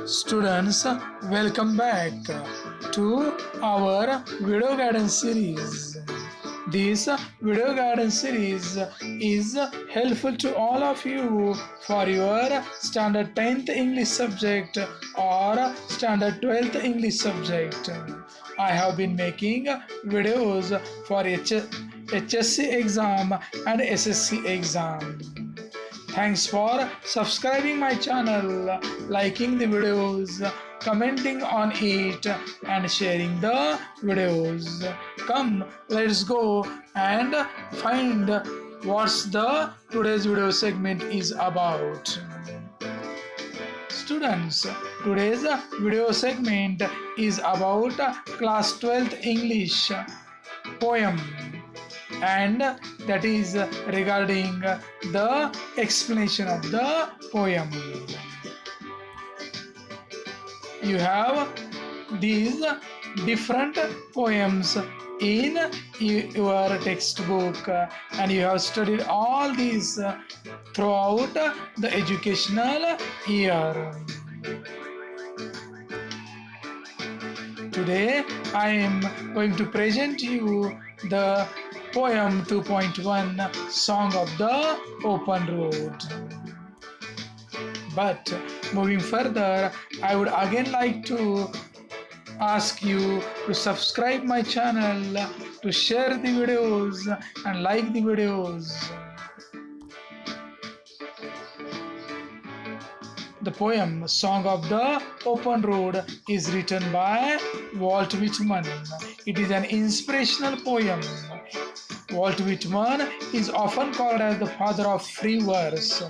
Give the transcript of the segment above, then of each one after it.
Students, welcome back to our video guidance series. This video guidance series is helpful to all of you for your standard 10th English subject or standard 12th English subject. I have been making videos for H.S.C exam and H.S.C exam. Thanks for subscribing my channel, liking the videos, commenting on it and sharing the videos. Come, let's go and find what's the today's video segment is about. Students, today's video segment is about class 12th English poem, and that is regarding the explanation of the poem. You have these different poems in your textbook, and you have studied all these throughout the educational year. Today I am going to present you the poem 2.1, Song of the Open Road. But moving further, I would again like to ask you to subscribe my channel, to share the videos and like the videos. The poem Song of the Open Road is written by Walt Whitman. It is an inspirational poem. Walt Whitman is often called as the father of free verse.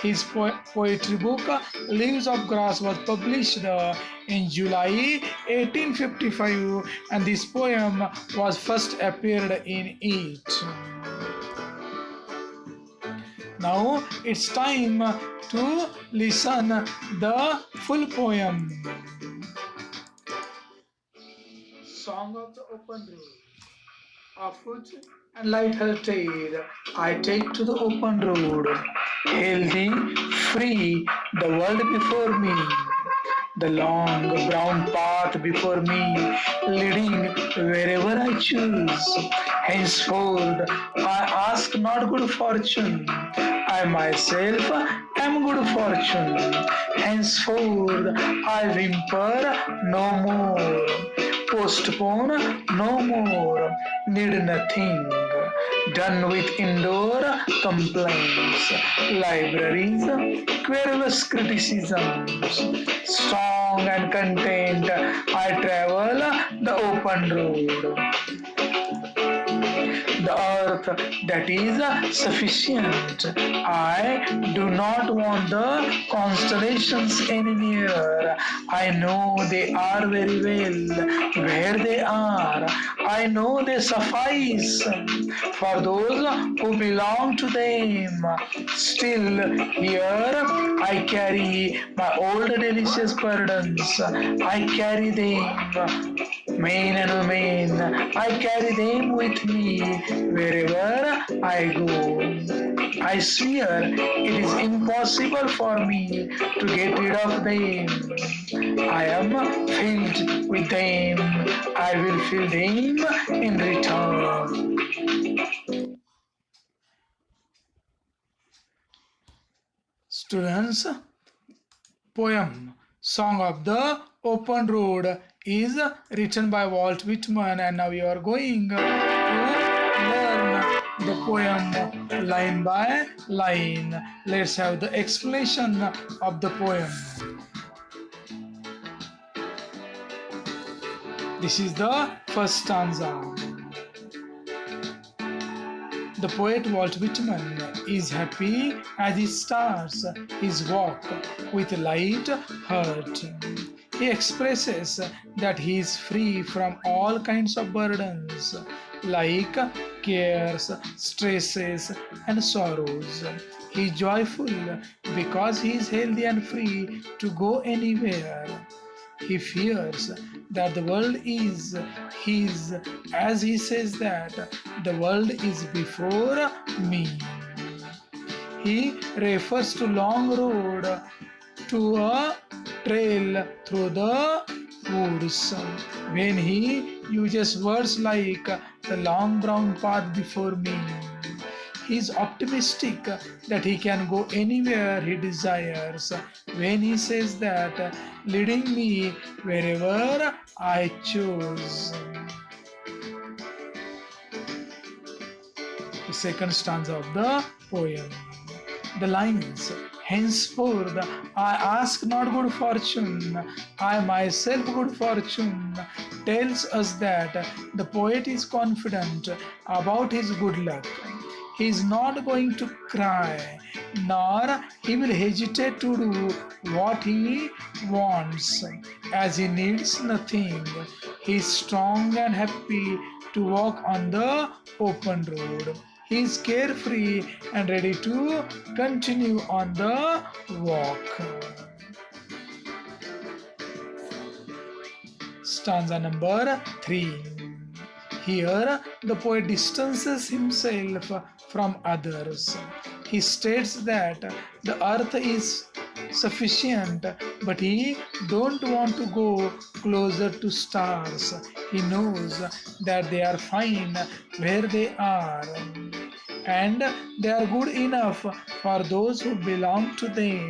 His poetry book Leaves of Grass was published in July 1855, and this poem was first appeared in it. Now it's time to listen the full poem. Song of the Open Road. Afoot and light-hearted, I take to the open road, healthy, free, the world before me, the long brown path before me, leading wherever I choose. Henceforth, I ask not good fortune, I myself am good fortune. Henceforth, I whimper no more, postpone no more, need nothing, done with indoor complaints, libraries, querulous criticisms, strong and content, I travel the open road. The earth that is sufficient. I do not want the constellations any nearer. I know they are very well where they are. I know they suffice for those who belong to them. Still here I carry my old delicious burdens. I carry them, men and women. I carry them with me wherever I go. I swear it is impossible for me to get rid of them. I am filled with them. I will fill them in return. Students, poem Song of the Open Road is written by Walt Whitman, and now we are going to learn the poem line by line. Let's have the explanation of the poem. This is the first stanza. The poet Walt Whitman is happy as he starts his walk with light heart. He expresses that he is free from all kinds of burdens like cares, stresses, and sorrows. He is joyful because he is healthy and free to go anywhere. He fears that the world is his, as he says that the world is before me. He refers to long road to a trail through the woods. When he uses words like the long brown path before me, he is optimistic that he can go anywhere he desires. When he says that leading me wherever I choose. The second stanza of the poem. The lines, henceforth I ask not good fortune, I myself good fortune, tells us that the poet is confident about his good luck. He is not going to cry, nor he will hesitate to do what he wants, as he needs nothing. He is strong and happy to walk on the open road. He is carefree and ready to continue on the walk. Stanza number 3. Here, the poet distances himself from others. He states that the earth is sufficient, but he don't want to go closer to stars. He knows that they are fine where they are, and they are good enough for those who belong to them.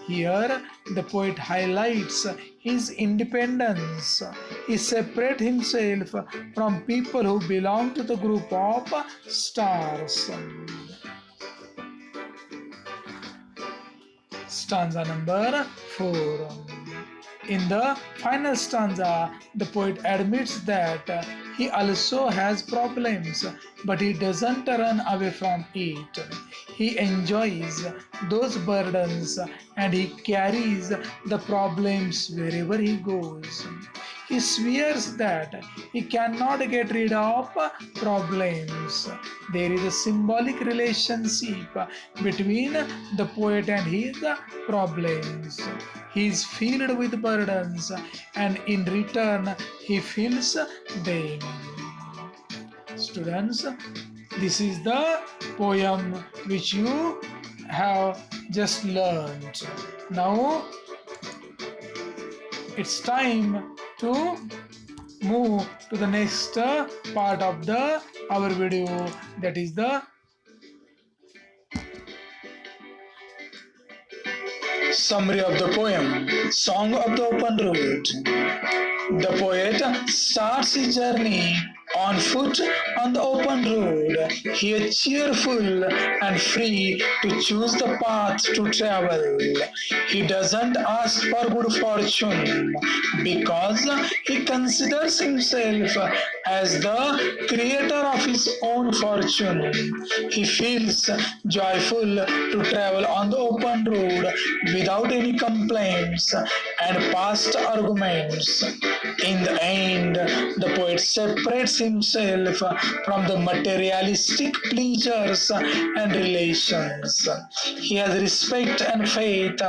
Here, the poet highlights his independence. He separates himself from people who belong to the group of stars. Stanza number 4. In the final stanza, the poet admits that he also has problems, but he doesn't run away from it. He enjoys those burdens and he carries the problems wherever he goes. He swears that he cannot get rid of problems. There is a symbolic relationship between the poet and his problems. He is filled with burdens and in return he feels them. Students, this is the poem which you have just learned. Now it's time to move to the next part of our video, that is the summary of the poem, Song of the Open Road. The poet starts his journey on foot on the open road. He is cheerful and free to choose the path to travel. He doesn't ask for good fortune because he considers himself as the creator of his own fortune. He feels joyful to travel on the open road without any complaints and past arguments. In the end, the poet separates himself from the materialistic pleasures and relations. He has respect and faith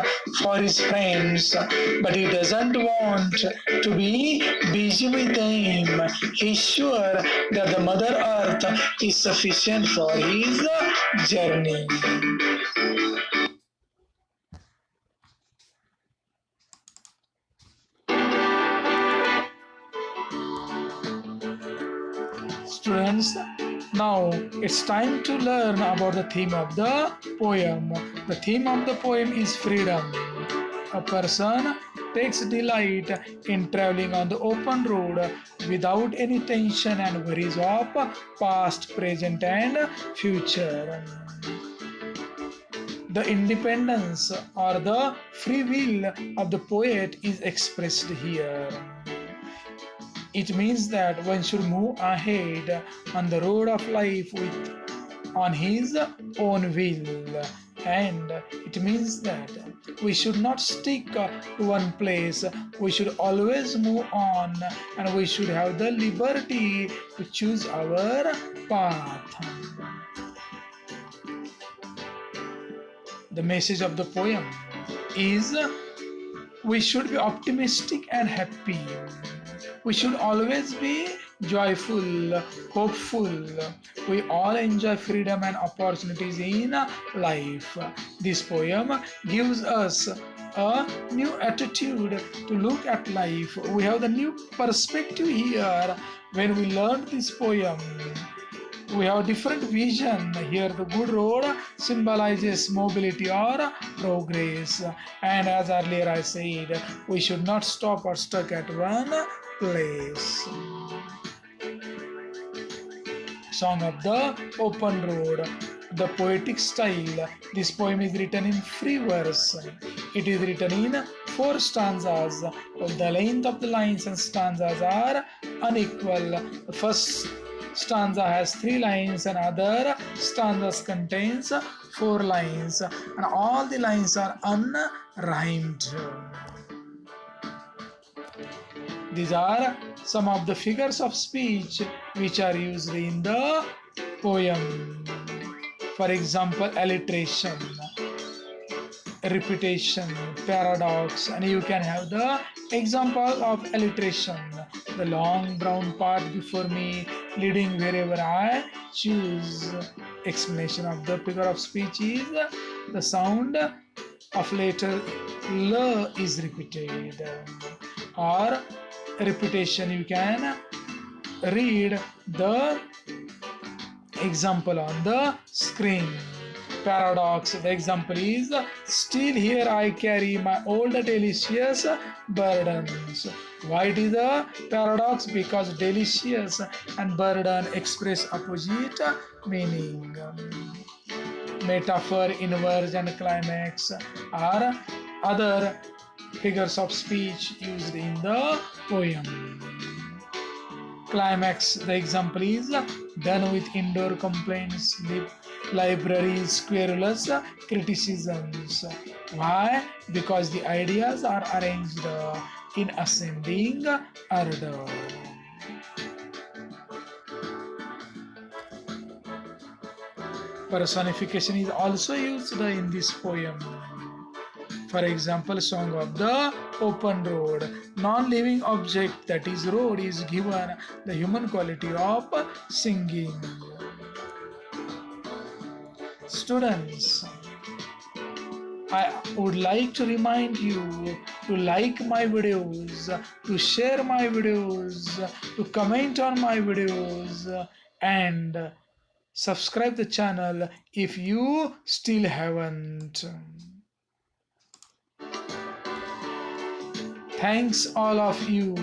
for his friends, but he doesn't want to be busy with them. He is sure that the Mother Earth is sufficient for his journey. Students, now it's time to learn about the theme of the poem. The theme of the poem is freedom. A person takes delight in traveling on the open road without any tension and worries of past, present, and future. The independence or the free will of the poet is expressed here. It means that one should move ahead on the road of life on his own will. And it means that we should not stick to one place. We should always move on and we should have the liberty to choose our path. The message of the poem is we should be optimistic and happy. We should always be joyful, hopeful. We all enjoy freedom and opportunities in life. This poem gives us a new attitude to look at life. We have the new perspective here when we learn this poem. We have different vision here. The good road symbolizes mobility or progress, and as earlier I said, we should not stop or stuck at one place. Song of the Open Road, the poetic style. This poem is written in free verse. It is written in 4 stanzas. The length of the lines and stanzas are unequal. The first stanza has 3 lines and other stanzas contains 4 lines, and all the lines are unrhymed. These are some of the figures of speech which are used in the poem. For example, alliteration, repetition, paradox, and you can have the example of alliteration. The long brown path before me, leading wherever I choose. Explanation of the figure of speech is the sound of letter L is repeated. Or repetition, you can read the example on the screen. Paradox, the example is, still here I carry my old delicious burdens. Why it is a paradox? Because delicious and burden express opposite meaning. Metaphor, inverse and climax are other figures of speech used in the poem. Climax, the example is, done with indoor complaints, libraries, querulous criticisms. Why? Because the ideas are arranged in ascending order. Personification is also used in this poem. For example, Song of the Open Road. Non-living object, that is road, is given the human quality of singing. Students, I would like to remind you to like my videos, to share my videos, to comment on my videos, and subscribe the channel if you still haven't. Thanks all of you.